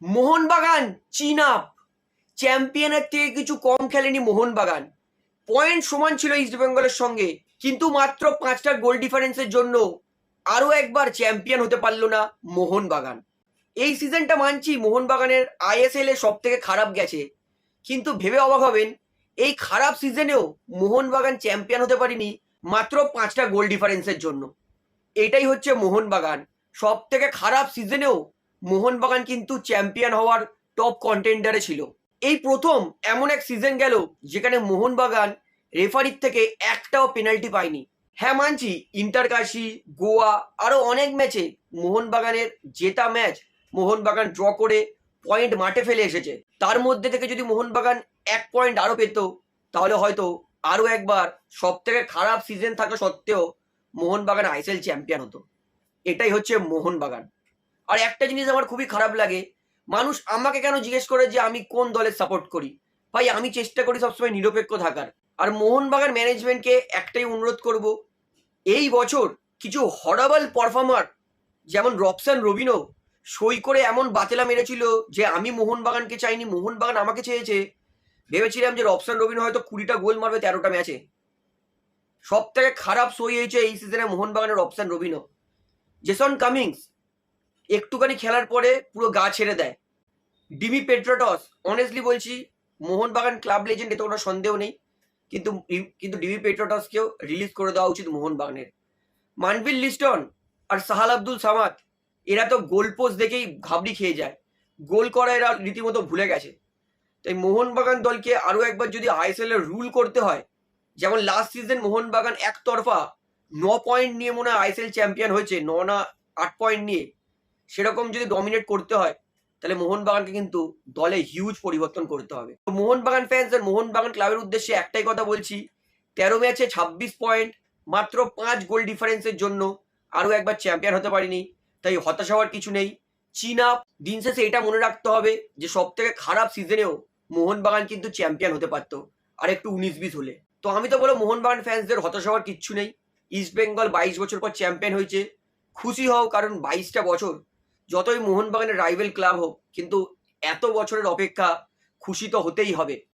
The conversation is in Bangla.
মোহনবাগান চিন আপ, চ্যাম্পিয়নের থেকে কিছু কম খেলেনি মোহনবাগান। পয়েন্ট সমান ছিল ইস্টবেঙ্গলের সঙ্গে, কিন্তু মাত্র 5টা গোল ডিফারেন্সের জন্য আরও একবার চ্যাম্পিয়ন হতে পারল না মোহনবাগান। এই সিজনটা মানছি মোহনবাগানের আইএসএল এ সব থেকে খারাপ গেছে, কিন্তু ভেবে অবাক হবেন এই খারাপ সিজনেও মোহনবাগান চ্যাম্পিয়ন হতে পারেনি মাত্র 5টা গোল ডিফারেন্সের জন্য। এটাই হচ্ছে মোহনবাগান। সব থেকে খারাপ সিজনেও মোহনবাগান কিন্তু চ্যাম্পিয়ন হওয়ার টপ কন্টেন্ডারে ছিল। এই প্রথম এমন এক সিজন গেল যেখানে মোহনবাগান রেফারির থেকে একটাও পেনাল্টি পায়নি। হ্যাঁ মানছি, ইন্টারকাশি, গোয়া আরো অনেক ম্যাচে মোহনবাগানের জেতা ম্যাচ মোহনবাগান ড্র করে পয়েন্ট মাঠে ফেলে এসেছে। তার মধ্যে থেকে যদি মোহনবাগান 1 পয়েন্ট আরো পেত তাহলে হয়তো আরো একবার সব থেকে খারাপ সিজন থাকা সত্ত্বেও মোহনবাগান আইএসএল চ্যাম্পিয়ন হতো। এটাই হচ্ছে মোহনবাগান। আর একটা জিনিস আমার খুবই খারাপ লাগে, মানুষ আমাকে কেন জিজ্ঞেস করে যে আমি কোন দলের সাপোর্ট করি। ভাই, আমি চেষ্টা করি সবসময় নিরপেক্ষ থাকার। আর মোহনবাগান ম্যানেজমেন্টকে একটাই অনুরোধ করব, এই বছর কিছু হরাবল পারফর্মার যেমন রবসান রবিনো সই করে এমন বাতেলা মেরেছিল যে আমি মোহনবাগানকে চাইনি, মোহনবাগান আমাকে চেয়েছে। ভেবেছিলাম যে রবসান রবিনো হয়তো 20টা গোল মারবে 13টা ম্যাচে। সব থেকে খারাপ সই হয়েছে এই সিজনে মোহনবাগানের রবসান রবিনো। জেসন কামিংস একটুখানি খেলার পরে পুরো গা ছেড়ে দেয়। ডিমি পেট্রাটস, অনেস্টলি বলছি মোহনবাগান ক্লাব লেজেন্ড, এতে কোনো সন্দেহ নেই, কিন্তু কিন্তু ডিমি পেট্রাটসকেও রিলিজ করে দেওয়া উচিত মোহনবাগানের। মানভিল লিস্টন আর সাহাল আব্দুল সামাদ এরা তো গোল পোস্ট দেখেই ঘাবড়ি খেয়ে যায়, গোল করা এরা রীতিমতো ভুলে গেছে। তাই মোহনবাগান দলকে আরও একবার যদি আইএসএল এর রুল করতে হয়, যেমন লাস্ট সিজন মোহনবাগান একতরফা 9 পয়েন্ট নিয়ে মনে হয় আইএসএল চ্যাম্পিয়ন হয়েছে, 9 না 8 পয়েন্ট নিয়ে, সেরকম যদি ডমিনেট করতে হয় তাহলে মোহনবাগানকে কিন্তু দলে হিউজ পরিবর্তন করতে হবে। তো মোহনবাগান ফ্যান্স আর মোহনবাগান ক্লাবের উদ্দেশ্যে একটাই কথা বলছি, 13 ম্যাচে 26 পয়েন্ট, মাত্র 5 গোল ডিফারেন্সের জন্য আরও একবার চ্যাম্পিয়ন হতে পারিনি। তাই হতাশ হওয়ার কিছু নেই। চীনা দিন শেষে এটা মনে রাখতে হবে যে সব থেকে খারাপ সিজনেও মোহনবাগান কিন্তু চ্যাম্পিয়ন হতে পারতো আর একটু 19-20 হলে। তো আমি তো বলো মোহনবাগান ফ্যান্সদের হতাশ হওয়ার কিচ্ছু নেই। ইস্ট বেঙ্গল 22 বছর পর চ্যাম্পিয়ন হয়েছে, খুশি হও, কারণ 22টা বছর যতই মোহনবাগানের রাইভেল ক্লাব হোক, কিন্তু এত বছরের অপেক্ষা, খুশি তো হতেই হবে।